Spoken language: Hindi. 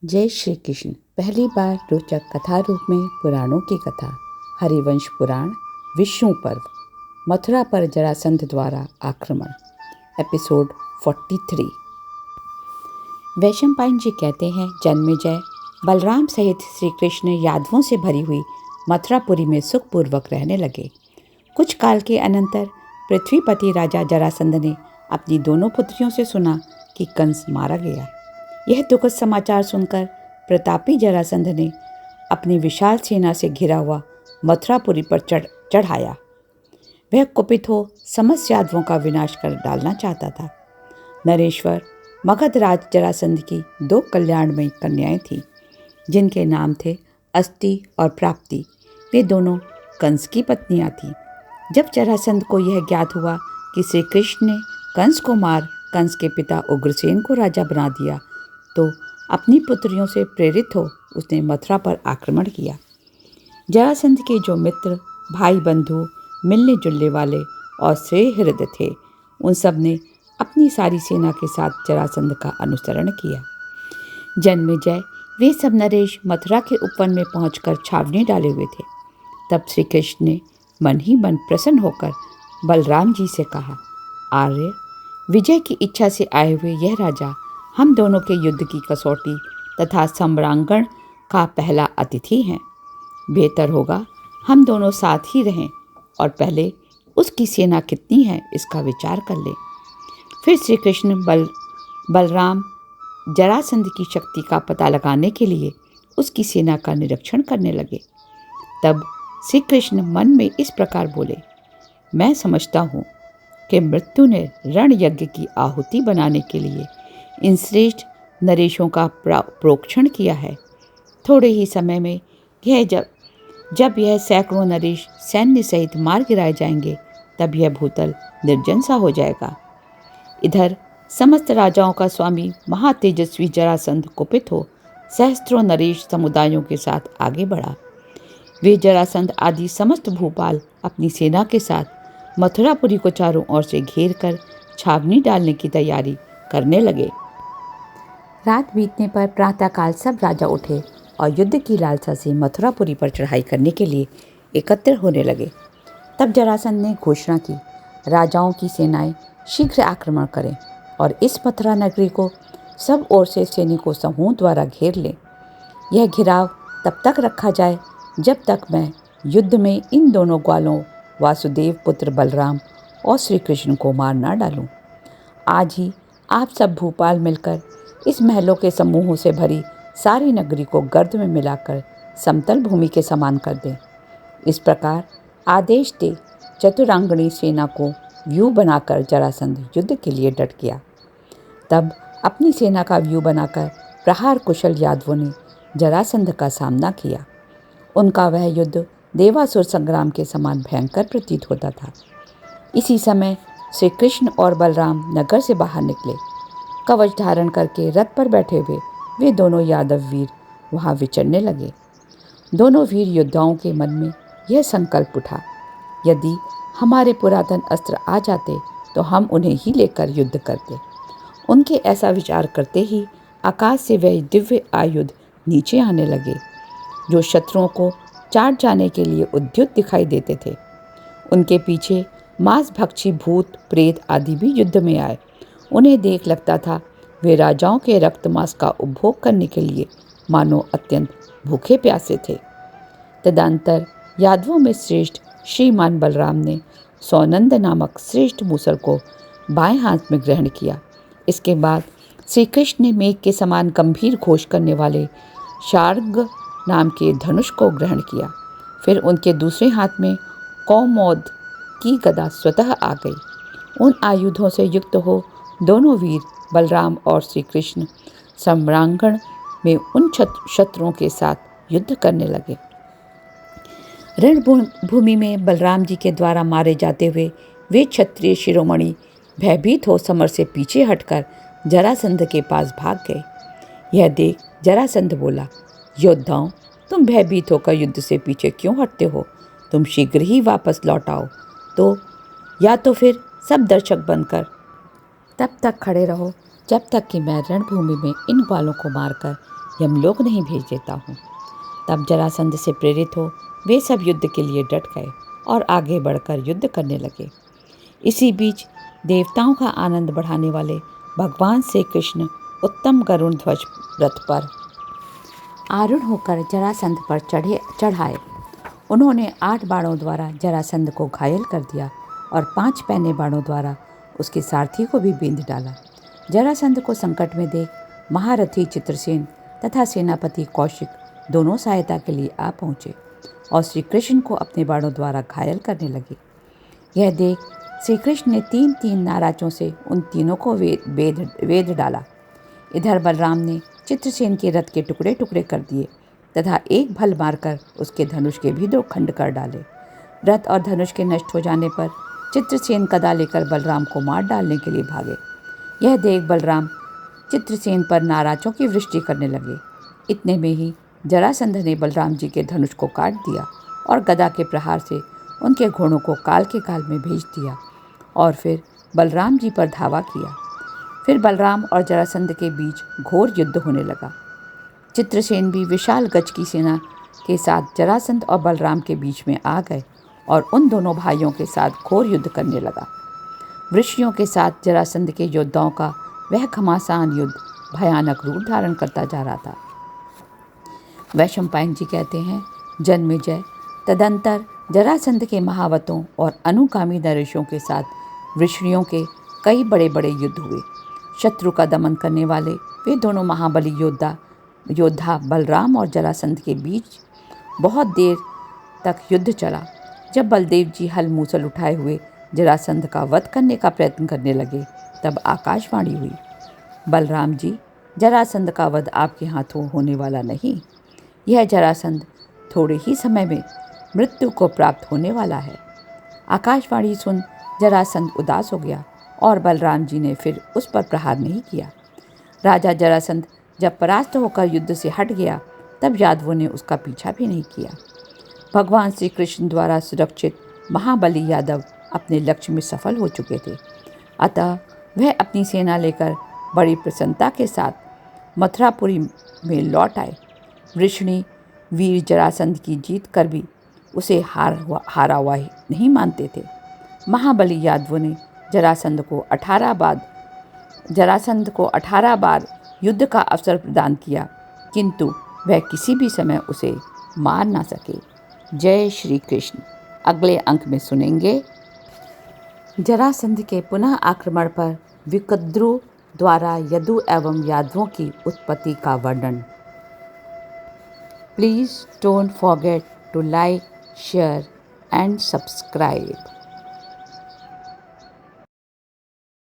जय श्री कृष्ण। पहली बार रोचक कथा रूप में पुराणों की कथा। हरिवंश पुराण, विष्णु पर्व, मथुरा पर जरासंध द्वारा आक्रमण, एपिसोड 43। वैशंपायन जी कहते हैं, जन्मेजय बलराम सहित श्री कृष्ण यादवों से भरी हुई मथुरापुरी में सुखपूर्वक रहने लगे। कुछ काल के अनंतर पृथ्वीपति राजा जरासंध ने अपनी दोनों पुत्रियों से सुना कि कंस मारा गया। यह दुखद समाचार सुनकर प्रतापी जरासंध ने अपनी विशाल सेना से घिरा हुआ मथुरापुरी पर चढ़ाया। वह कुपित हो समस्त यादवों का विनाश कर डालना चाहता था। नरेश्वर मगधराज जरासंध की 2 कल्याणमयी कन्याएं थीं, जिनके नाम थे अस्ति और प्राप्ति। वे दोनों कंस की पत्नियां थीं। जब जरासंध को यह ज्ञात हुआ कि श्री कृष्ण ने कंस को मार कंस के पिता उग्रसेन को राजा बना दिया, तो अपनी पुत्रियों से प्रेरित हो उसने मथुरा पर आक्रमण किया। जरासंध के जो मित्र, भाई बंधु, मिलने जुलने वाले और श्रेय हृदय थे, उन सब ने अपनी सारी सेना के साथ जरासंध का अनुसरण किया। जन्मेजय वे सब नरेश मथुरा के उपवन में पहुंचकर छावनी डाले हुए थे। तब श्री कृष्ण ने मन ही मन प्रसन्न होकर बलराम जी से कहा, आर्य, विजय की इच्छा से आए हुए यह राजा हम दोनों के युद्ध की कसौटी तथा सम्रांगण का पहला अतिथि हैं। बेहतर होगा हम दोनों साथ ही रहें और पहले उसकी सेना कितनी है इसका विचार कर लें। फिर श्री कृष्ण बलराम जरासंध की शक्ति का पता लगाने के लिए उसकी सेना का निरीक्षण करने लगे। तब श्री कृष्ण मन में इस प्रकार बोले, मैं समझता हूँ कि मृत्यु ने रण यज्ञ की आहुति बनाने के लिए इन श्रेष्ठ नरेशों का प्रोक्षण किया है। थोड़े ही समय में जब यह सैकड़ों नरेश सैन्य सहित मार गिराए जाएंगे, तब यह भूतल निर्जन सा हो जाएगा। इधर समस्त राजाओं का स्वामी महातेजस्वी जरासंध कुपित हो सहस्त्रों नरेश समुदायों के साथ आगे बढ़ा। वे जरासंध आदि समस्त भूपाल अपनी सेना के साथ मथुरापुरी को चारों ओर से घेर कर छावनी डालने की तैयारी करने लगे। रात बीतने पर प्रातःकाल सब राजा उठे और युद्ध की लालसा से मथुरापुरी पर चढ़ाई करने के लिए एकत्र होने लगे। तब जरासंध ने घोषणा की, राजाओं की सेनाएं शीघ्र आक्रमण करें और इस मथुरा नगरी को सब ओर से सैनिकों समूह द्वारा घेर लें। यह घिराव तब तक रखा जाए जब तक मैं युद्ध में इन दोनों ग्वालों वासुदेव पुत्र बलराम और श्री कृष्ण को मार ना डालूं। आज ही आप सब भूपाल मिलकर इस महलों के समूहों से भरी सारी नगरी को गर्द में मिलाकर समतल भूमि के समान कर दें। इस प्रकार आदेश दे चतुरांगणी सेना को व्यूह बनाकर जरासंध युद्ध के लिए डट गया। तब अपनी सेना का व्यूह बनाकर प्रहार कुशल यादवों ने जरासंध का सामना किया। उनका वह युद्ध देवासुर संग्राम के समान भयंकर प्रतीत होता था। इसी समय श्री कृष्ण और बलराम नगर से बाहर निकले। कवच धारण करके रथ पर बैठे हुए वे दोनों यादव वीर वहां विचरने लगे। दोनों वीर योद्धाओं के मन में यह संकल्प उठा, यदि हमारे पुरातन अस्त्र आ जाते तो हम उन्हें ही लेकर युद्ध करते। उनके ऐसा विचार करते ही आकाश से वह दिव्य आयुध नीचे आने लगे, जो शत्रुओं को चाट जाने के लिए उद्युत दिखाई देते थे। उनके पीछे मांसभक्षी भूत प्रेत आदि भी युद्ध में आए। उन्हें देख लगता था वे राजाओं के रक्त मांस का उपभोग करने के लिए मानो अत्यंत भूखे प्यासे थे। तदंतर यादवों में श्रेष्ठ श्रीमान बलराम ने सौनंद नामक श्रेष्ठ मूसल को बाएं हाथ में ग्रहण किया। इसके बाद श्री कृष्ण ने मेघ के समान गंभीर घोष करने वाले शार्ग नाम के धनुष को ग्रहण किया। फिर उनके दूसरे हाथ में कौमोद की गदा स्वतः आ गई। उन आयुधों से युक्त हो दोनों वीर बलराम और श्री कृष्ण सम्रांगण में उन शत्रुओं के साथ युद्ध करने लगे। रणभूमि में बलराम जी के द्वारा मारे जाते हुए वे क्षत्रिय शिरोमणि भयभीत हो समर से पीछे हटकर जरासंध के पास भाग गए। यह देख जरासंध बोला, योद्धाओं, तुम भयभीत होकर युद्ध से पीछे क्यों हटते हो? तुम शीघ्र ही वापस लौट आओ, तो या तो फिर सब दर्शक बनकर तब तक खड़े रहो जब तक कि मैं रणभूमि में इन ग्वालों को मारकर यमलोक नहीं भेज देता हूँ। तब जरासंध से प्रेरित हो वे सब युद्ध के लिए डट गए और आगे बढ़कर युद्ध करने लगे। इसी बीच देवताओं का आनंद बढ़ाने वाले भगवान श्री कृष्ण उत्तम गरुण ध्वज रथ पर आरूढ़ होकर जरासंध पर चढ़ाए। उन्होंने 8 बाणों द्वारा जरासंध को घायल कर दिया और 5 पैने बाणों द्वारा उसके सारथी को भी बींध डाला। जरासंध को संकट में देख महारथी चित्रसेन तथा सेनापति कौशिक दोनों सहायता के लिए आ पहुँचे और श्री कृष्ण को अपने बाणों द्वारा घायल करने लगे। यह देख श्री कृष्ण ने 3-3 नाराजों से उन तीनों को वेध डाला। इधर बलराम ने चित्रसेन के रथ के टुकड़े टुकड़े कर दिए तथा एक भल मारकर उसके धनुष के भी 2 खंड कर डाले। रथ और धनुष के नष्ट हो जाने पर चित्रसेन गदा लेकर बलराम को मार डालने के लिए भागे। यह देख बलराम चित्रसेन पर नाराजों की वृष्टि करने लगे। इतने में ही जरासंध ने बलराम जी के धनुष को काट दिया और गदा के प्रहार से उनके घोड़ों को काल के काल में भेज दिया और फिर बलराम जी पर धावा किया। फिर बलराम और जरासंध के बीच घोर युद्ध होने लगा। चित्रसेन भी विशाल गज की सेना के साथ जरासंध और बलराम के बीच में आ गए और उन दोनों भाइयों के साथ घोर युद्ध करने लगा। वृषियों के साथ जरासंध के योद्धाओं का वह घमासान युद्ध भयानक रूप धारण करता जा रहा था। वैशंपायन जी कहते हैं, जन्मेजय तदंतर जरासंध के महावतों और अनुगामी नरेशों के साथ वृषियों के कई बड़े बड़े युद्ध हुए। शत्रु का दमन करने वाले वे दोनों महाबली योद्धा बलराम और जरासंध के बीच बहुत देर तक युद्ध चला। जब बलदेव जी हल मूसल उठाए हुए जरासंध का वध करने का प्रयत्न करने लगे तब आकाशवाणी हुई, बलराम जी, जरासंध का वध आपके हाथों होने वाला नहीं। यह जरासंध थोड़े ही समय में मृत्यु को प्राप्त होने वाला है। आकाशवाणी सुन जरासंध उदास हो गया और बलराम जी ने फिर उस पर प्रहार नहीं किया। राजा जरासंध जब परास्त होकर युद्ध से हट गया तब यादवों ने उसका पीछा भी नहीं किया। भगवान श्री कृष्ण द्वारा सुरक्षित महाबली यादव अपने लक्ष्य में सफल हो चुके थे। अतः वह अपनी सेना लेकर बड़ी प्रसन्नता के साथ मथुरापुरी में लौट आए। वृषणी वीर जरासंध की जीत कर भी उसे हारा हुआ नहीं मानते थे। महाबली यादवों ने जरासंध को 18 बार युद्ध का अवसर प्रदान किया, किंतु वह किसी भी समय उसे मार ना सके। जय श्री कृष्ण। अगले अंक में सुनेंगे जरासंध के पुनः आक्रमण पर विकद्रु द्वारा यदु एवं यादवों की उत्पत्ति का वर्णन। Please don't forget to like, share and subscribe.